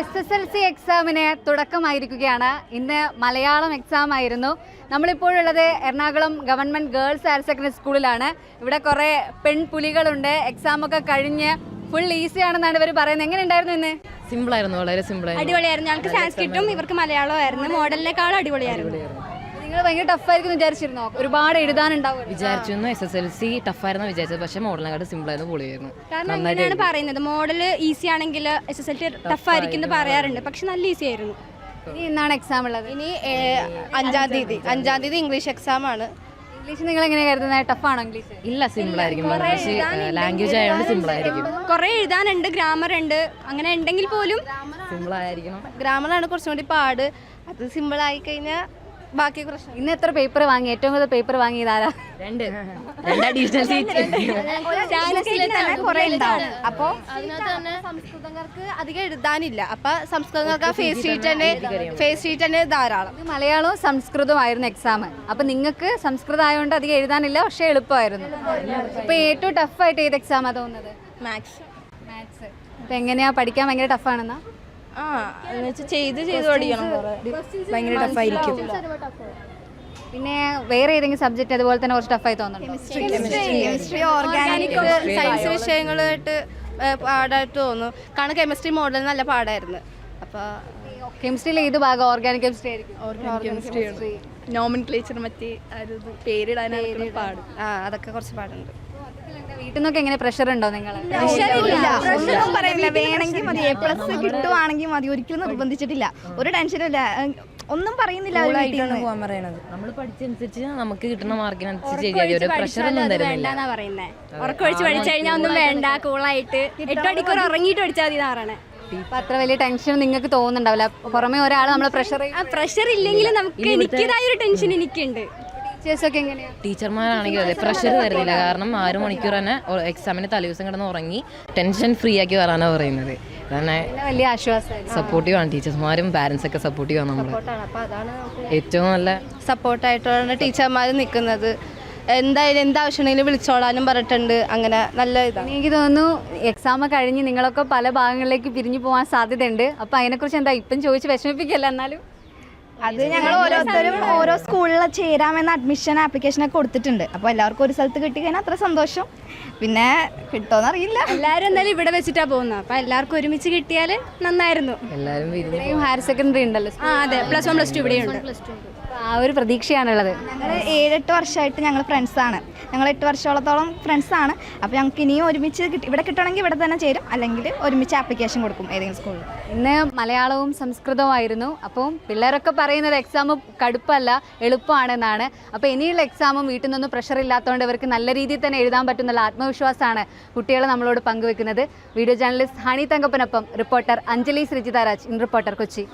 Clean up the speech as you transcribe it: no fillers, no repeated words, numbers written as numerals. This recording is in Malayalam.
SSLC എക്സാമിന് തുടക്കമായിരിക്കുകയാണ്. ഇന്ന് മലയാളം എക്സാം ആയിരുന്നു. നമ്മളിപ്പോഴുള്ളത് Ernakulam government girls higher secondary സ്കൂളിലാണ്. ഇവിടെ കുറേ പെൺപുലികളുണ്ട്. എക്സാമൊക്കെ കഴിഞ്ഞ് ഫുൾ ഈസി ആണെന്നാണ് ഇവർ പറയുന്നത്. എങ്ങനെ ഉണ്ടായിരുന്നു ഇന്ന്? സിമ്പിളായിരുന്നു, വളരെ സിമ്പിളായിരുന്നു. അടിപൊളിയായിരുന്നു. ഞങ്ങൾക്ക് സാൻസ്ക്രിറ്റും ഇവർക്ക് മലയാളമായിരുന്നു. മോഡലിനേക്കാളും അടിപൊളിയായിരുന്നു. നിങ്ങൾ ഭയങ്കര ടഫായിരിക്കും വിചാരിച്ചിരുന്നോ? ഒരുപാട് എഴുതാനുണ്ടാവും വിചാരിച്ചിരുന്നു SSLC ടഫായിരുന്നു വിചാരിച്ചത്, പക്ഷേ മോഡലിനെക്കാട്ട് സിമ്പിളായിരുന്നു, പൊളിയായിരുന്നു. കാരണം അങ്ങനെയാണ് പറയുന്നത്, മോഡൽ ഈസി ആണെങ്കിൽ SSLC ടഫായിരിക്കും എന്ന് പറയാറുണ്ട്, പക്ഷെ നല്ല ഈസി ആയിരുന്നു. ഇനി എന്നാണ് എക്സാം ഉള്ളത്? ഇനി 5-ാം തീയതി ഇംഗ്ലീഷ് എക്സാം ആണ്. ഇംഗ്ലീഷ് നിങ്ങൾ എങ്ങനെ കരുതുന്നത്? ടഫാണോ ഇംഗ്ലീഷ്? ഇല്ല, സിമ്പിളായിരിക്കും. ഇംഗ്ലീഷ് ലാംഗ്വേജ് ആയതുകൊണ്ട് സിമ്പിളായിരിക്കും. കുറെ എഴുതാനുണ്ട്, ഗ്രാമർ ഉണ്ട്, അങ്ങനെ ഉണ്ടെങ്കിൽ പോലും സിമ്പിളായിരിക്കണം. ഗ്രാമറാണ് കുറച്ചും കൂടി പാട്. അത് സിമ്പിൾ ആയി കഴിഞ്ഞാൽ ബാക്കി പ്രശ്നം. ഇന്ന് എത്ര പേപ്പർ വാങ്ങി? ഏറ്റവും കൂടുതൽ പേപ്പർ വാങ്ങിയത് ആരാ? രണ്ട് അഡീഷണൽ സീറ്റ്. കുറെ ഉണ്ടാവും. അപ്പോൾ അതിനകത്ത് തന്നെ സംസ്കൃതങ്ങൾക്ക് അധികം എഴുതാനില്ല. അപ്പൊ സംസ്കൃതങ്ങൾക്ക് ഫേസ് ഷീറ്റ് തന്നെ ധാരാളം. മലയാളവും സംസ്കൃതവും ആയിരുന്നു എക്സാം. അപ്പൊ നിങ്ങൾക്ക് സംസ്കൃതം ആയതുകൊണ്ട് അധികം എഴുതാനില്ല, പക്ഷെ എളുപ്പമായിരുന്നു. ഇപ്പൊ ഏറ്റവും ടഫായിട്ട് ഏത് എക്സാമാ തോന്നുന്നത്? മാത്സ്. അപ്പൊ എങ്ങനെയാ പഠിക്കാൻ? ഭയങ്കര ടഫാണെന്നാ? ചെയ്ത് പഠിക്കണം. ഭയങ്കര ടഫായിരിക്കും. പിന്നെ വേറെ ഏതെങ്കിലും സബ്ജക്ട് അതുപോലെ തന്നെ കുറച്ച് ടഫായി തോന്നുന്നു? കെമിസ്ട്രി, ഓർഗാനിക്, സയൻസ് വിഷയങ്ങളായിട്ട് പാടായിട്ട് തോന്നുന്നു. കാരണം കെമിസ്ട്രി മോഡൽ നല്ല പാടായിരുന്നു. അപ്പോൾ കെമിസ്ട്രിയിൽ ഏത് ഭാഗം? ഓർഗാനിക് കെമിസ്ട്രി ആയിരിക്കും. നോമൻക്ലേച്ചർ മറ്റേ പേരിടാനാണ് പാട്. അതൊക്കെ കുറച്ച് പാടുണ്ട്. വീട്ടിൽ നിന്നൊക്കെ എങ്ങനെ പ്രഷർ ഉണ്ടോ നിങ്ങൾ? വേണമെങ്കിൽ മതി, A+ കിട്ടുവാണെങ്കിൽ മതി, ഒരിക്കലും നിർബന്ധിച്ചിട്ടില്ല. ഒരു ടെൻഷനും ഇല്ല, ഒന്നും പറയുന്നില്ല. നമ്മൾ പഠിച്ചനുസരിച്ച് നമുക്ക് കിട്ടുന്ന മാർക്കിനനുസരിച്ച് ഒരു പ്രഷർ ഒന്നും തരുന്നില്ല. ഉറക്കൊഴിച്ച് പഠിച്ചു കഴിഞ്ഞാൽ ഒന്നും വേണ്ട, കൂളായിട്ട് 8 മണിക്കൂർ ഉറങ്ങിയിട്ട് പഠിച്ചാൽ മതി എന്നാണ് പറയണേ. അത്ര വലിയ ടെൻഷൻ നിങ്ങൾക്ക് തോന്നുന്നുണ്ടാവില്ല? പുറമെ ഒരാൾ നമ്മളെ പ്രഷർ ഇല്ലെങ്കിൽ നമുക്ക് എനിക്കേതായ ഒരു ടെൻഷൻ എനിക്കുണ്ട്. ടീച്ചേഴ്സൊക്കെ എങ്ങനെയാ? ടീച്ചർമാരാണെങ്കിൽ അതെ, പ്രഷർ തരുന്നില്ല. കാരണം 6 മണിക്കൂർ തന്നെ എക്സാമിന് തലേദിവസം കിടന്ന് ഉറങ്ങി ടെൻഷൻ ഫ്രീ ആക്കി വരാനാണ് പറയുന്നത്. അതന്നെ വലിയ ആശ്വാസം. സപ്പോർട്ടീവ് ആണ് ടീച്ചേഴ്സ്മാരും പാരൻസ് ഒക്കെ സപ്പോർട്ടീവ് ആണ്. നമ്മൾ ഏറ്റവും നല്ല സപ്പോർട്ടായിട്ടാണ് ടീച്ചർമാർ നിൽക്കുന്നത്. എന്തായാലും എന്താവശ്യമുണ്ടെങ്കിലും വിളിച്ചോളാനും പറഞ്ഞിട്ടുണ്ട്. അങ്ങനെ നല്ല ഇതാണ്. എനിക്ക് തോന്നുന്നു എക്സാം കഴിഞ്ഞ് നിങ്ങളൊക്കെ പല ഭാഗങ്ങളിലേക്ക് പിരിഞ്ഞു പോകാൻ സാധ്യതയുണ്ട്. അപ്പോൾ അതിനെക്കുറിച്ച് എന്താ ഇപ്പം ചോദിച്ച് വിഷമിപ്പിക്കല്ല? എന്നാലും അത് ഞങ്ങൾ ഓരോരുത്തരും ഓരോ സ്കൂളിൽ ചേരാമെന്ന അഡ്മിഷൻ ആപ്ലിക്കേഷനൊക്കെ കൊടുത്തിട്ടുണ്ട്. അപ്പോൾ എല്ലാവർക്കും ഒരു സ്ഥലത്ത് കിട്ടിക്കഴിഞ്ഞാൽ അത്ര സന്തോഷം. പിന്നെ കിട്ടുമോന്ന് അറിയില്ല. എല്ലാവരും എന്തായാലും ഇവിടെ വെച്ചിട്ടാണ് പോകുന്നത്. അപ്പോൾ എല്ലാവർക്കും ഒരുമിച്ച് കിട്ടിയാൽ നന്നായിരുന്നു. എല്ലാവരും ഹയർ സെക്കൻഡറി ഉണ്ടല്ലോ. അതെ, +1 +2 ഇവിടെയുണ്ട്. ആ ഒരു പ്രതീക്ഷയാണുള്ളത്. ഞങ്ങൾ 7-8 വർഷമായിട്ട് ഞങ്ങൾ ഫ്രണ്ട്സാണ്. ഞങ്ങൾ 8 വർഷത്തോളത്തോളം ഫ്രണ്ട്സാണ്. അപ്പോൾ ഞങ്ങൾക്ക് ഇനിയും ഒരുമിച്ച് ഇവിടെ കിട്ടണമെങ്കിൽ ഇവിടെ തന്നെ ചേരും, അല്ലെങ്കിൽ ഒരുമിച്ച് ആപ്ലിക്കേഷൻ കൊടുക്കും ഏതെങ്കിലും സ്കൂളിൽ. ഇന്ന് മലയാളവും സംസ്കൃതവും ആയിരുന്നു. അപ്പം പിള്ളേരൊക്കെ പറയുന്നത് എക്സാം കടുപ്പല്ല, എളുപ്പമാണെന്നാണ്. അപ്പോൾ ഇനിയുള്ള എക്സാമും വീട്ടിൽ നിന്നൊന്നും പ്രഷർ ഇല്ലാത്തതുകൊണ്ട് ഇവർക്ക് നല്ല രീതിയിൽ തന്നെ എഴുതാൻ പറ്റുന്നുള്ള ആത്മവിശ്വാസമാണ് കുട്ടികൾ നമ്മളോട് പങ്കുവെക്കുന്നത്. വീഡിയോ ജേർണലിസ്റ്റ് ഹണി തങ്കപ്പനൊപ്പം reporter Anjali Sreejitharaj, in reporter, Kochi.